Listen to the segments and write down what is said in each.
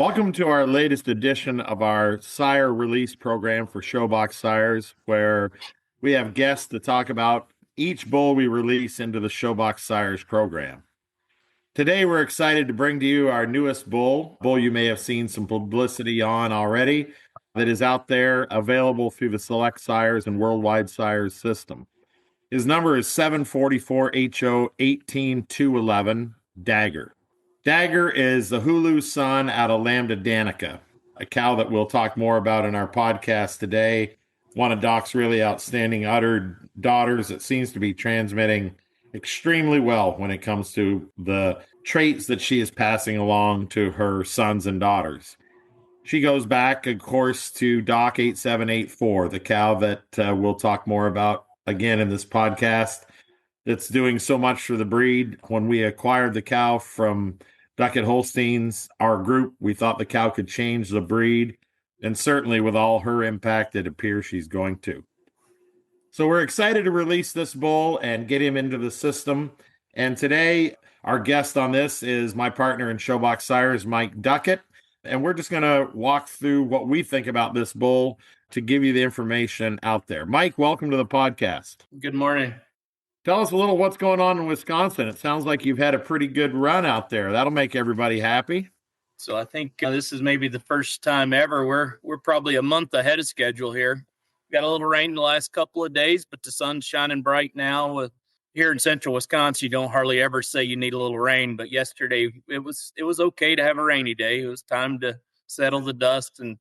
Welcome to our latest edition of our sire release program for Showbox Sires, where we have guests to talk about each bull we release into the Showbox Sires program. Today, we're excited to bring to you our newest bull you may have seen some publicity on already, that is out there available through the Select Sires and Worldwide Sires system. His number is 744HO18211, Dagger. Dagger is the Hulu son out of Lamba Danika, a cow that we'll talk more about in our podcast today. One of Doc's really outstanding udder daughters that seems to be transmitting extremely well when it comes to the traits that she is passing along to her sons and daughters. She goes back, of course, to Doc 8784, the cow that we'll talk more about again in this podcast. That's doing so much for the breed. When we acquired the cow from Duckett Holsteins, our group, we thought the cow could change the breed. And certainly with all her impact, it appears she's going to. So we're excited to release this bull and get him into the system. And today, our guest on this is my partner in Showbox Sires, Mike Duckett. And we're just going to walk through what we think about this bull to give you the information out there. Mike, welcome to the podcast. Good morning. Tell us a little what's going on in Wisconsin. It sounds like you've had a pretty good run out there. That'll make everybody happy. So I think this is maybe the first time ever. We're probably a month ahead of schedule here. Got a little rain the last couple of days, but the sun's shining bright now. Here in central Wisconsin, you don't hardly ever say you need a little rain, but yesterday it was okay to have a rainy day. It was time to settle the dust and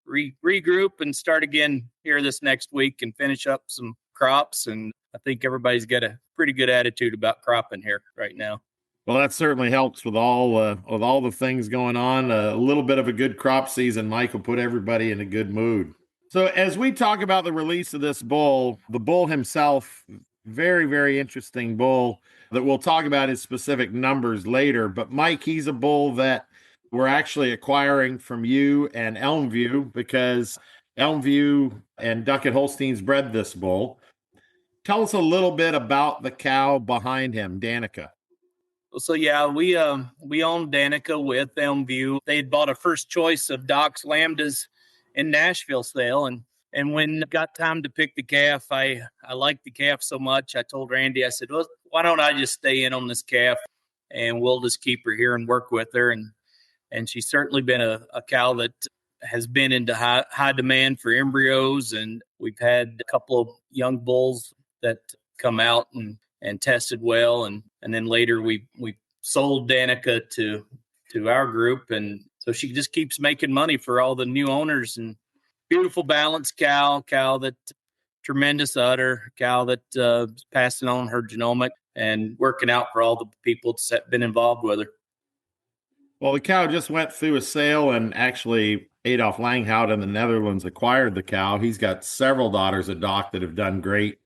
regroup and start again here this next week and finish up some crops. And I think everybody's got a pretty good attitude about cropping here right now. Well, that certainly helps with all the things going on. A little bit of a good crop season, Mike, will put everybody in a good mood. So as we talk about the release of this bull, the bull himself, very, very interesting bull that we'll talk about his specific numbers later. But Mike, he's a bull that we're actually acquiring from you and Elmview because Elmview and Duckett Holsteins bred this bull. Tell us a little bit about the cow behind him, Danika. So yeah, we own Danika with Elmview. They had bought a first choice of Doc's Lambdas in Nashville sale, and when it got time to pick the calf, I liked the calf so much. I told Randy, I said, well, why don't I just stay in on this calf, and we'll just keep her here and work with her. And she's certainly been a cow that has been into high demand for embryos, and we've had a couple of young bulls that come out and tested well, and then later we sold Danika to our group, and so she just keeps making money for all the new owners. And beautiful balanced cow that tremendous udder, cow that passing on her genomic and working out for all the people that's been involved with her. Well, the cow just went through a sale, and actually Adolf Langhout in the Netherlands acquired the cow. He's got several daughters at Doc that have done great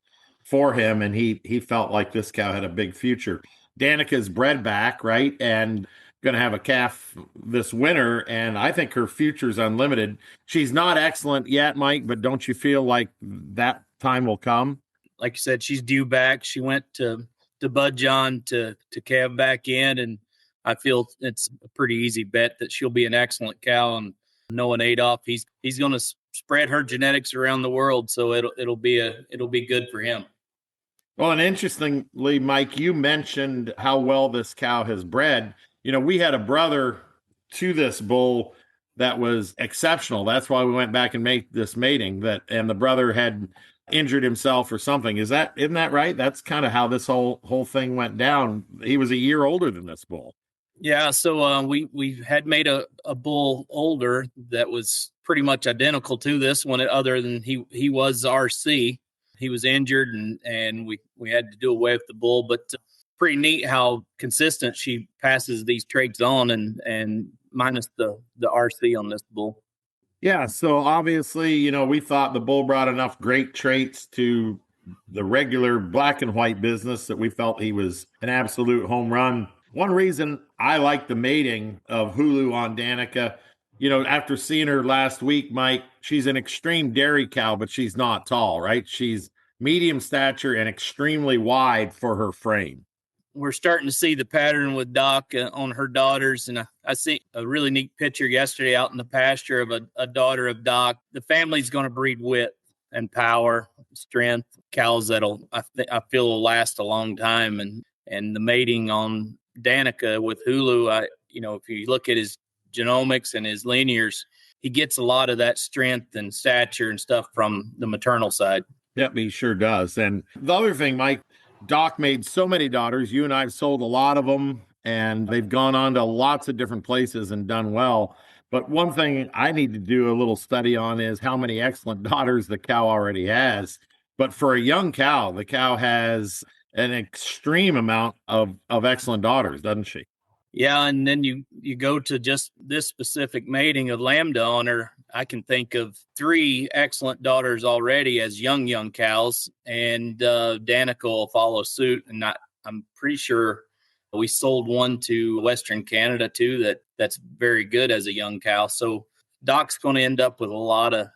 for him, and he felt like this cow had a big future. Danika's bred back, right, and going to have a calf this winter, and I think her future's unlimited. She's not excellent yet, Mike, but don't you feel like that time will come? Like you said, she's due back. She went to Bud John to calve back in, and I feel it's a pretty easy bet that she'll be an excellent cow. And knowing Adolf, he's going to spread her genetics around the world, so it'll be good for him. Well, and interestingly, Mike, you mentioned how well this cow has bred. You know, we had a brother to this bull that was exceptional. That's why we went back and made this mating, and the brother had injured himself or something. Isn't that right? That's kind of how this whole thing went down. He was a year older than this bull. Yeah, so we had made a bull older that was pretty much identical to this one, other than he was RC. He was injured, and we had to do away with the bull, but pretty neat how consistent she passes these traits on, and minus the RC on this bull. Yeah, so obviously, we thought the bull brought enough great traits to the regular black and white business that we felt he was an absolute home run. One reason I like the mating of Hulu on Danika, after seeing her last week, Mike, she's an extreme dairy cow, but she's not tall, right? She's medium stature and extremely wide for her frame. we're starting to see the pattern with Doc on her daughters. And I see a really neat picture yesterday out in the pasture of a daughter of Doc. The family's going to breed wit and power, strength, cows that'll, I feel, will last a long time. And the mating on Danica with Hulu, if you look at his genomics and his linears, he gets a lot of that strength and stature and stuff from the maternal side. Yep, he sure does. And the other thing, Mike, Doc made so many daughters. You and I have sold a lot of them, and they've gone on to lots of different places and done well. But one thing I need to do a little study on is how many excellent daughters the cow already has. But for a young cow, the cow has an extreme amount of excellent daughters, doesn't she? Yeah, and then you go to just this specific mating of Lambda on her. I can think of 3 excellent daughters already as young cows, and Danica will follow suit. And I'm pretty sure we sold one to Western Canada too. That's very good as a young cow. So Doc's going to end up with a lot of.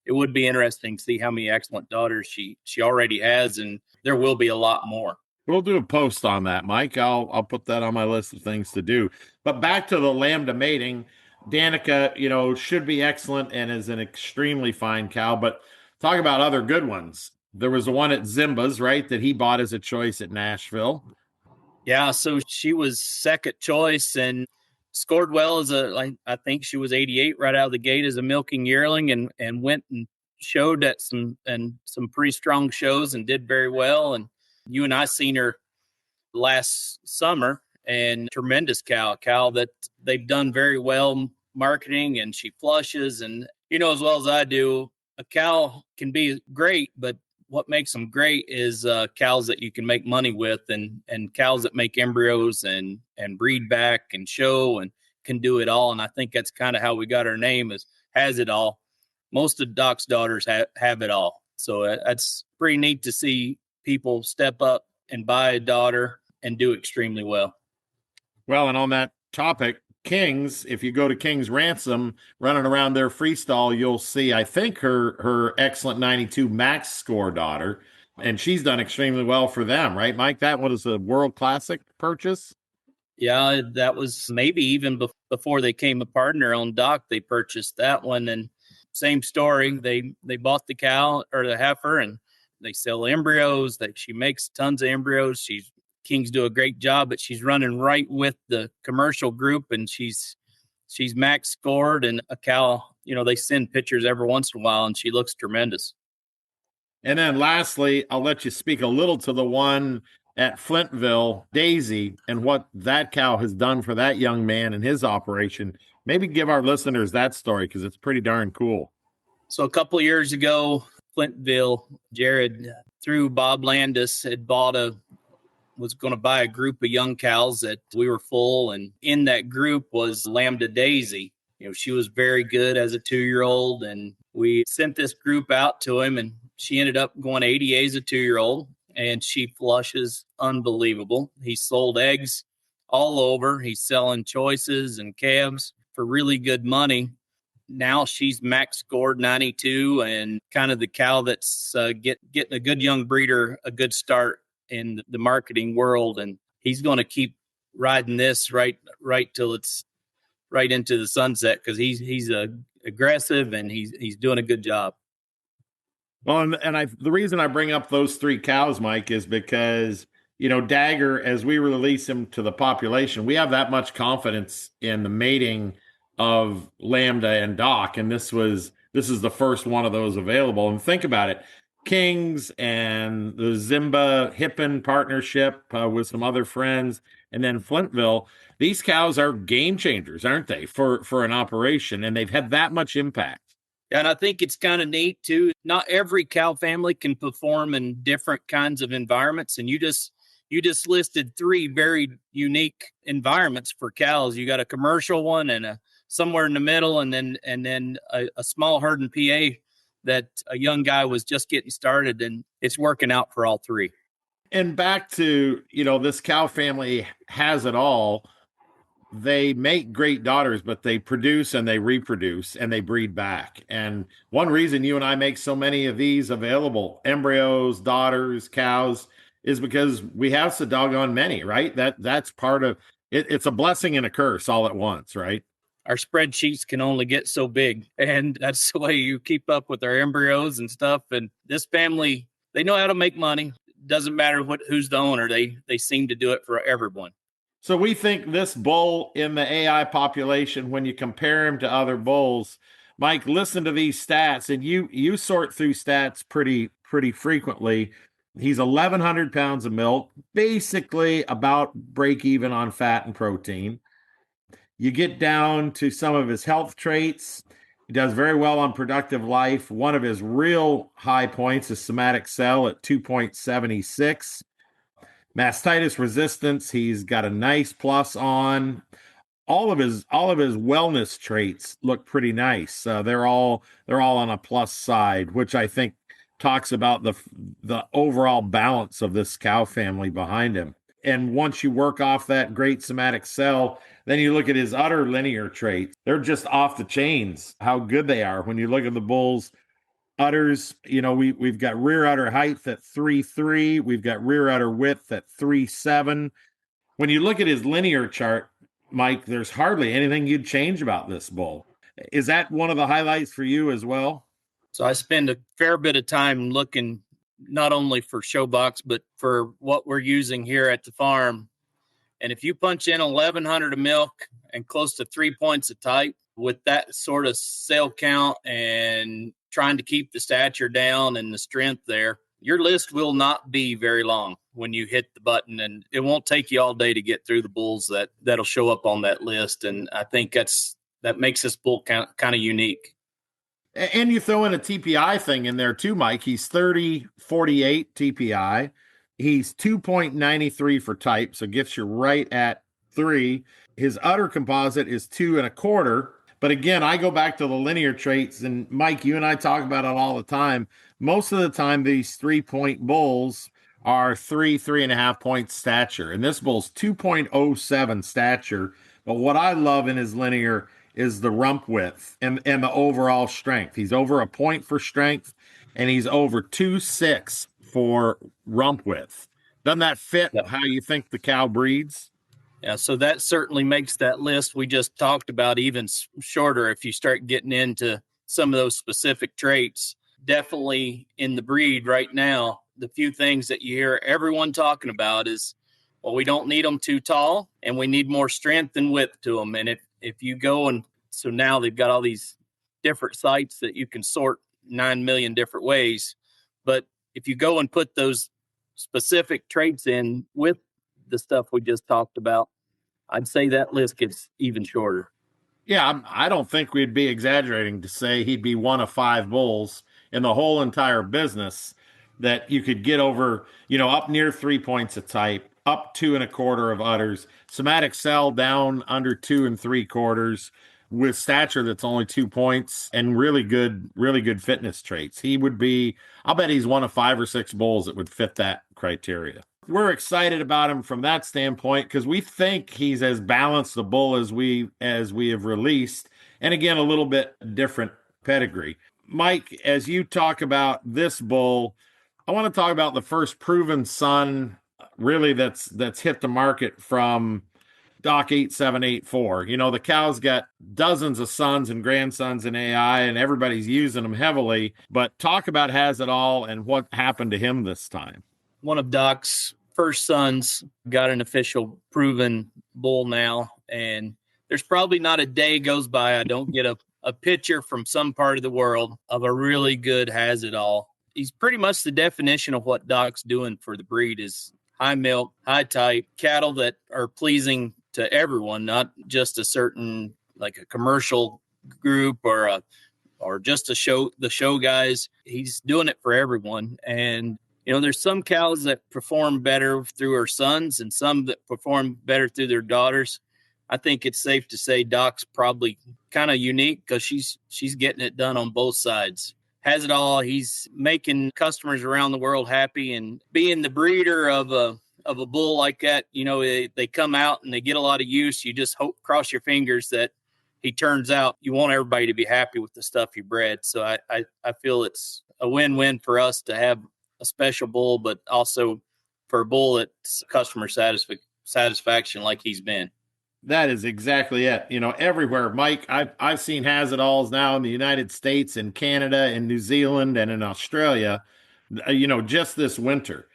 It would be interesting to see how many excellent daughters she already has, and there will be a lot more. We'll do a post on that, Mike. I'll put that on my list of things to do. But back to the Lambda mating, Danica, should be excellent and is an extremely fine cow. But talk about other good ones. There was the one at Zimba's, right, that he bought as a choice at Nashville. Yeah, so she was second choice and scored well I think she was 88 right out of the gate as a milking yearling, and went and showed at some pretty strong shows and did very well. And you and I seen her last summer, and tremendous cow that they've done very well marketing, and she flushes. And as well as I do, a cow can be great, but what makes them great is cows that you can make money with, and cows that make embryos and breed back and show and can do it all. And I think that's kind of how we got our name, is has it all. Most of Doc's daughters have it all. So that's pretty neat to see people step up and buy a daughter and do extremely well. Well, and on that topic, Kings, if you go to King's Ransom, running around their freestall, you'll see, I think, her excellent 92 max score daughter, and she's done extremely well for them, right, Mike? That was a World Classic purchase? Yeah, that was maybe even before they came a partner on Doc, they purchased that one. And same story, they bought the cow or the heifer, and they sell embryos. She makes tons of embryos. Kings do a great job, but she's running right with the commercial group, and she's max scored. And a cow, they send pictures every once in a while, and she looks tremendous. And then lastly, I'll let you speak a little to the one at Flintville, Daisy, and what that cow has done for that young man and his operation. Maybe give our listeners that story, because it's pretty darn cool. So a couple of years ago, Flintville, Jared, through Bob Landis, was going to buy a group of young cows that we were full. And in that group was Lambda Daisy. She was very good as a 2-year-old. And we sent this group out to him, and she ended up going 80 as a 2-year-old. And she flushes unbelievable. He sold eggs all over. He's selling choices and calves for really good money. Now she's max scored 92, and kind of the cow that's getting a good young breeder a good start in the marketing world. And he's going to keep riding this right till it's right into the sunset, because he's aggressive and he's doing a good job. Well, and the reason I bring up those 3 cows, Mike, is because Dagger, as we release him to the population, we have that much confidence in the mating of Lambda and Doc, and this is the first one of those available. And think about it, Kings and the Zimba Hippin partnership with some other friends, and then Flintville, these cows are game changers, aren't they, for an operation, and they've had that much impact. And I think it's kind of neat too. Not every cow family can perform in different kinds of environments, and you just listed 3 very unique environments for cows. You got a commercial one and a somewhere in the middle, and then a small herd in PA that a young guy was just getting started, and it's working out for all 3. And back to, this cow family has it all. They make great daughters, but they produce and they reproduce and they breed back. And one reason you and I make so many of these available, embryos, daughters, cows, is because we have so doggone many, right? That's part of it. It's a blessing and a curse all at once, right? Our spreadsheets can only get so big, and that's the way you keep up with our embryos and stuff. And this family, they know how to make money. Doesn't matter who's the owner. They seem to do it for everyone. So we think this bull in the AI population, when you compare him to other bulls, Mike, listen to these stats, and you sort through stats pretty frequently. He's 1,100 pounds of milk, basically about break even on fat and protein. You get down to some of his health traits. He does very well on productive life. One of his real high points is somatic cell at 2.76. Mastitis resistance, he's got a nice plus on. All of his wellness traits look pretty nice. They're all on a plus side, which I think talks about the overall balance of this cow family behind him. And once you work off that great somatic cell, then you look at his udder linear traits. They're just off the chains, how good they are. When you look at the bulls' udders, we've got rear udder height at 3.3. We've got rear udder width at 3.7. When you look at his linear chart, Mike, there's hardly anything you'd change about this bull. Is that one of the highlights for you as well? So I spend a fair bit of time looking not only for Showbox, but for what we're using here at the farm. And if you punch in 1,100 of milk and close to 3 points of type with that sort of cell count and trying to keep the stature down and the strength there, your list will not be very long when you hit the button, and it won't take you all day to get through the bulls that'll show up on that list. And I think that makes this bull kind of unique. And you throw in a TPI thing in there too, Mike. He's 30.48 TPI. He's 2.93 for type, so gets you right at 3. His udder composite is 2.25. But again, I go back to the linear traits, and Mike, you and I talk about it all the time. Most of the time, these 3-point bulls are 3.5 point stature, and this bull's 2.07 stature. But what I love in his linear is the rump width and the overall strength. He's over a point for strength, and he's over 2.6 for rump width. Doesn't that fit how you think the cow breeds? Yeah, so that certainly makes that list we just talked about even shorter if you start getting into some of those specific traits. Definitely in the breed right now, the few things that you hear everyone talking about is, well, we don't need them too tall, and we need more strength and width to them. And if you go and so now they've got all these different sites that you can sort 9 million different ways. But if you go and put those specific traits in with the stuff we just talked about, I'd say that list gets even shorter. Yeah, I don't think we'd be exaggerating to say he'd be one of 5 bulls in the whole entire business that you could get over, up near 3 points of type, up 2.25 of udders, somatic cell down under 2 3/4, with stature that's only 2 points, and really good fitness traits. He would be, I'll bet he's one of 5 or 6 bulls that would fit that criteria. We're excited about him from that standpoint because we think he's as balanced a bull as we have released, and again, a little bit different pedigree. Mike, as you talk about this bull, I want to talk about the first proven son really that's hit the market from Doc 8784. The cow's got dozens of sons and grandsons in AI, and everybody's using them heavily. But talk about Has It All and what happened to him this time. One of Doc's first sons got an official proven bull now, and there's probably not a day goes by I don't get a picture from some part of the world of a really good Has It All. He's pretty much the definition of what Doc's doing for the breed is high milk, high type, cattle that are pleasing to everyone, not just a certain, like a commercial group or just the show guys. He's doing it for everyone. And, there's some cows that perform better through her sons and some that perform better through their daughters. I think it's safe to say Doc's probably kind of unique because she's getting it done on both sides. Has It All. He's making customers around the world happy, and being the breeder of a bull like that, they come out and they get a lot of use. You just cross your fingers that he turns out. You want everybody to be happy with the stuff you bred. So I feel it's a win-win for us to have a special bull, but also for a bull that's customer satisfaction like he's been. That is exactly it. Everywhere, Mike, I've seen Has-It-Alls now in the United States, in Canada, in New Zealand, and in Australia, just this winter.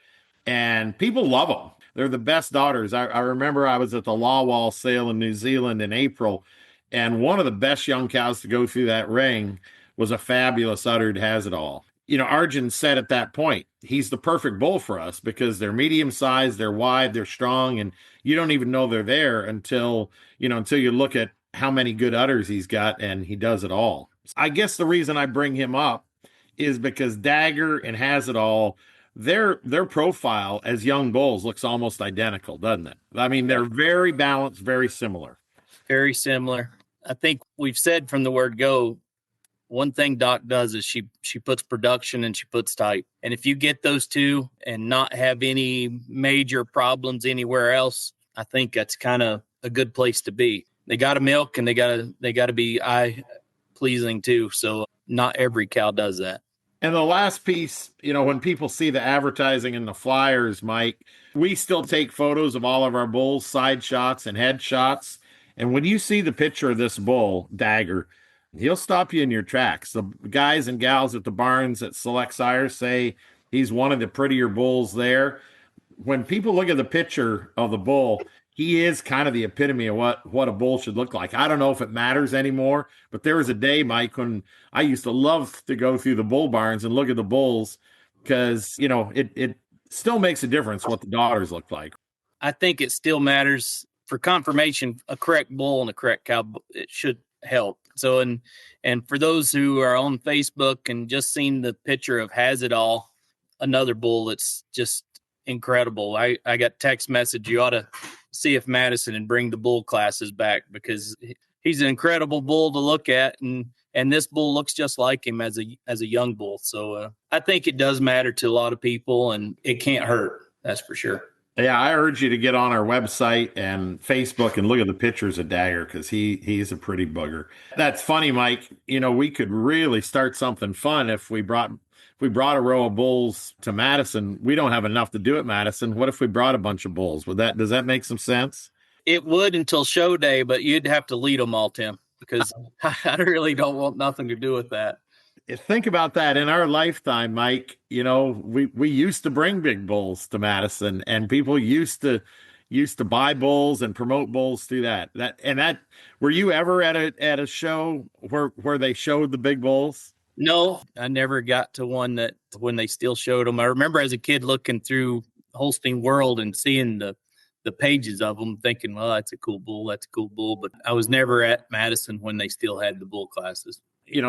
And people love them. They're the best daughters. I remember I was at the Law Wall sale in New Zealand in April, and one of the best young cows to go through that ring was a fabulous uddered Has-It-All. Arjun said at that point, he's the perfect bull for us because they're medium sized, they're wide, they're strong, and you don't even know they're there until you look at how many good udders he's got, and he does it all. I guess the reason I bring him up is because Dagger and Has-It-All, their profile as young bulls looks almost identical, doesn't it? I mean, they're very balanced, very similar. Very similar. I think we've said from the word go, one thing Doc does is she puts production and she puts type. And if you get those two and not have any major problems anywhere else, I think that's kind of a good place to be. They got to milk and they got to be eye pleasing too. So not every cow does that. And the last piece, when people see the advertising and the flyers, Mike, we still take photos of all of our bulls, side shots and head shots. And when you see the picture of this bull, Dagger, he'll stop you in your tracks. The guys and gals at the barns at Select Sires say he's one of the prettier bulls there. When people look at the picture of the bull, he is kind of the epitome of what a bull should look like. I don't know if it matters anymore, but there was a day, Mike, when I used to love to go through the bull barns and look at the bulls because, it still makes a difference what the daughters look like. I think it still matters. For confirmation, a correct bull and a correct cow, it should help. So, and for those who are on Facebook and just seen the picture of Has-It-All, another bull that's just incredible. I got text message, you ought to see if Madison and bring the bull classes back because he's an incredible bull to look at. And this bull looks just like him as a young bull. So I think it does matter to a lot of people and it can't hurt. That's for sure. Yeah, I urge you to get on our website and Facebook and look at the pictures of Dagger because he's a pretty booger. That's funny, Mike. We could really start something fun if we brought a row of bulls to Madison. We don't have enough to do at Madison. What if we brought a bunch of bulls? Does that make some sense? It would until show day, but you'd have to lead them all, Tim, because I really don't want nothing to do with that. Think about that in our lifetime, Mike. We used to bring big bulls to Madison, and people used to buy bulls and promote bulls through that. Were you ever at a show where they showed the big bulls? No, I never got to one that when they still showed them. I remember as a kid looking through Holstein World and seeing the pages of them, thinking, well, that's a cool bull. That's a cool bull. But I was never at Madison when they still had the bull classes.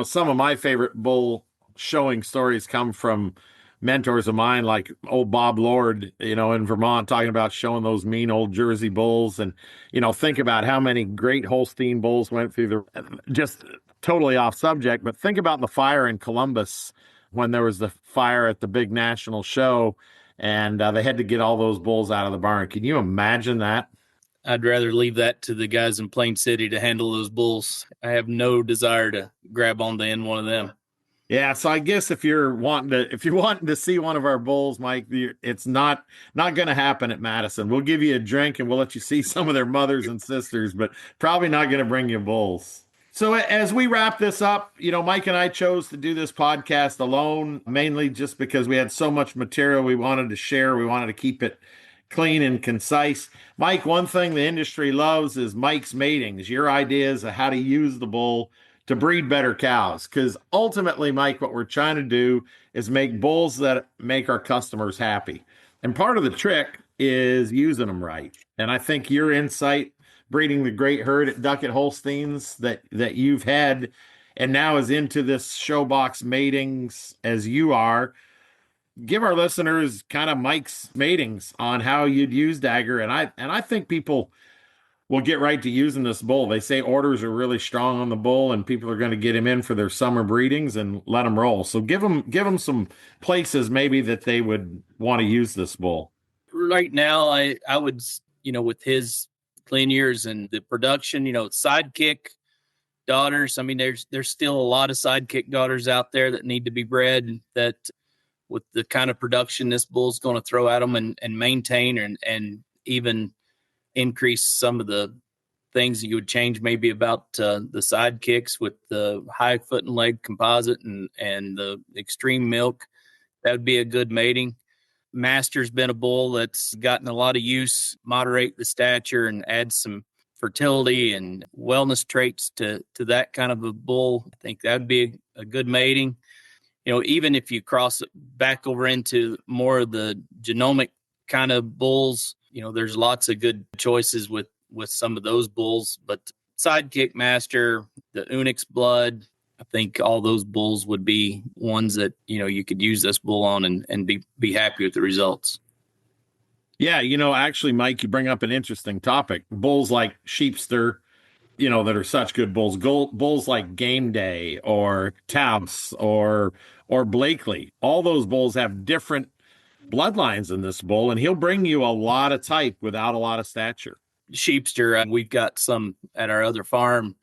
Some of my favorite bull showing stories come from mentors of mine, like old Bob Lord, in Vermont, talking about showing those mean old Jersey bulls. And, think about how many great Holstein bulls went through just totally off subject, but think about the fire in Columbus when there was the fire at the big national show and they had to get all those bulls out of the barn. Can you imagine that? I'd rather leave that to the guys in Plain City to handle those bulls. I have no desire to grab onto end one of them. Yeah, so I guess if you're wanting to see one of our bulls, Mike, it's not going to happen at Madison. We'll give you a drink and we'll let you see some of their mothers and sisters, but probably not going to bring you bulls. So as we wrap this up, Mike and I chose to do this podcast alone, mainly just because we had so much material we wanted to share. We wanted to keep it clean and concise. Mike, one thing the industry loves is Mike's matings, your ideas of how to use the bull to breed better cows. Because ultimately, Mike, what we're trying to do is make bulls that make our customers happy. And part of the trick is using them right. And I think your insight breeding the great herd at Duckett Holsteins that you've had and now is into this Showbox matings as you are, give our listeners kind of Mike's matings on how you'd use Dagger. And I think people will get right to using this bull. They say orders are really strong on the bull and people are going to get him in for their summer breedings and let him roll. So give them some places maybe that they would want to use this bull. Right now, I would, with his clean years and the production, sidekick daughters. I mean, there's still a lot of sidekick daughters out there that need to be bred that with the kind of production this bull's going to throw at them and maintain and even increase some of the things that you would change maybe about the side kicks with the high foot and leg composite and the extreme milk. That would be a good mating. Master's been a bull that's gotten a lot of use, moderate the stature and add some fertility and wellness traits to that kind of a bull. I think that would be a good mating. Even if you cross it back over into more of the genomic kind of bulls, there's lots of good choices with some of those bulls. But Sidekick Master, the Unix Blood, I think all those bulls would be ones that, you could use this bull on and be happy with the results. Yeah, actually, Mike, you bring up an interesting topic. Bulls like Sheepster, that are such good bulls. Bulls like Game Day or Taos or Blakely. All those bulls have different bloodlines in this bull, and he'll bring you a lot of type without a lot of stature. Sheepster, we've got some at our other farm,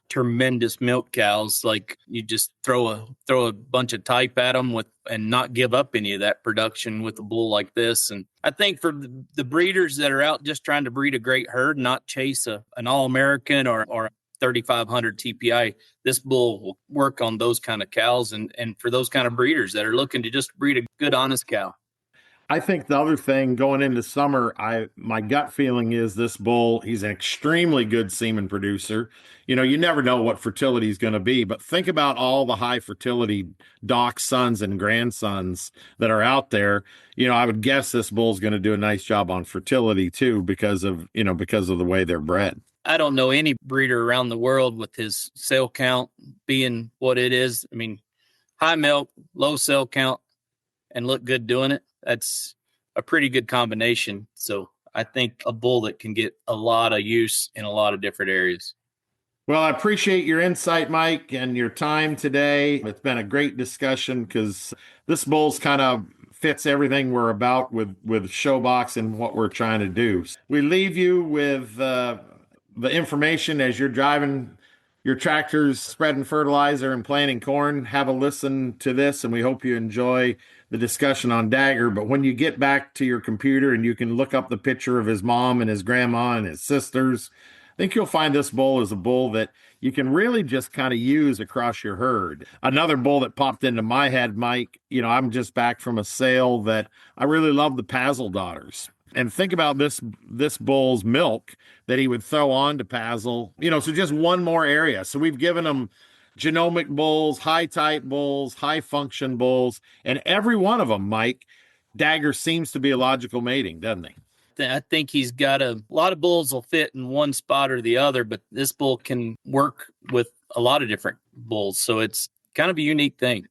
tremendous milk cows. Like you just throw a bunch of type at them and not give up any of that production with a bull like this. And I think for the breeders that are out just trying to breed a great herd, not chase an All-American or 3,500 TPI, this bull will work on those kind of cows and for those kind of breeders that are looking to just breed a good, honest cow. I think the other thing going into summer, my gut feeling is this bull, he's an extremely good semen producer. You never know what fertility is going to be, but think about all the high fertility doc sons and grandsons that are out there. I would guess this bull's going to do a nice job on fertility too, because of the way they're bred. I don't know any breeder around the world with his cell count being what it is. I mean, high milk, low cell count, and look good doing it. That's a pretty good combination. So I think a bull that can get a lot of use in a lot of different areas. Well, I appreciate your insight, Mike, and your time today. It's been a great discussion because this bull's kind of fits everything we're about with Showbox and what we're trying to do. We leave you with the information as you're driving your tractors, spreading fertilizer and planting corn. Have a listen to this, and we hope you enjoy the discussion on Dagger. But when you get back to your computer and you can look up the picture of his mom and his grandma and his sisters, I think you'll find this bull is a bull that you can really just kind of use across your herd. Another bull that popped into my head, Mike, I'm just back from a sale that I really love, the Pazzle daughters. And think about this bull's milk that he would throw on to Pazzle, so just one more area. So we've given him genomic bulls, high type bulls, high function bulls, and every one of them, Mike, Dagger seems to be a logical mating, doesn't he? I think he's got a lot of bulls will fit in one spot or the other, but this bull can work with a lot of different bulls. So it's kind of a unique thing.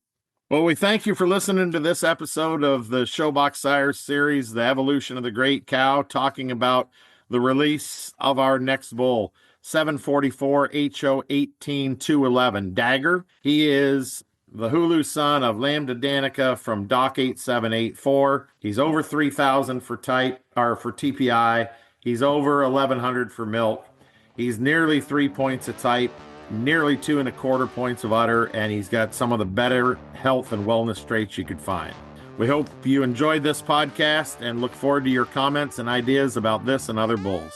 Well, we thank you for listening to this episode of the Showbox Sires series, The Evolution of the Great Cow, talking about the release of our next bull, 744HO18211, Dagger. He is the Hulu son of Lamba Danika from Doc 8784. He's over 3,000 for TPI. He's over 1,100 for milk. He's nearly 3 points of type, nearly 2 1/4 points of udder, and he's got some of the better health and wellness traits you could find. We hope you enjoyed this podcast and look forward to your comments and ideas about this and other bulls.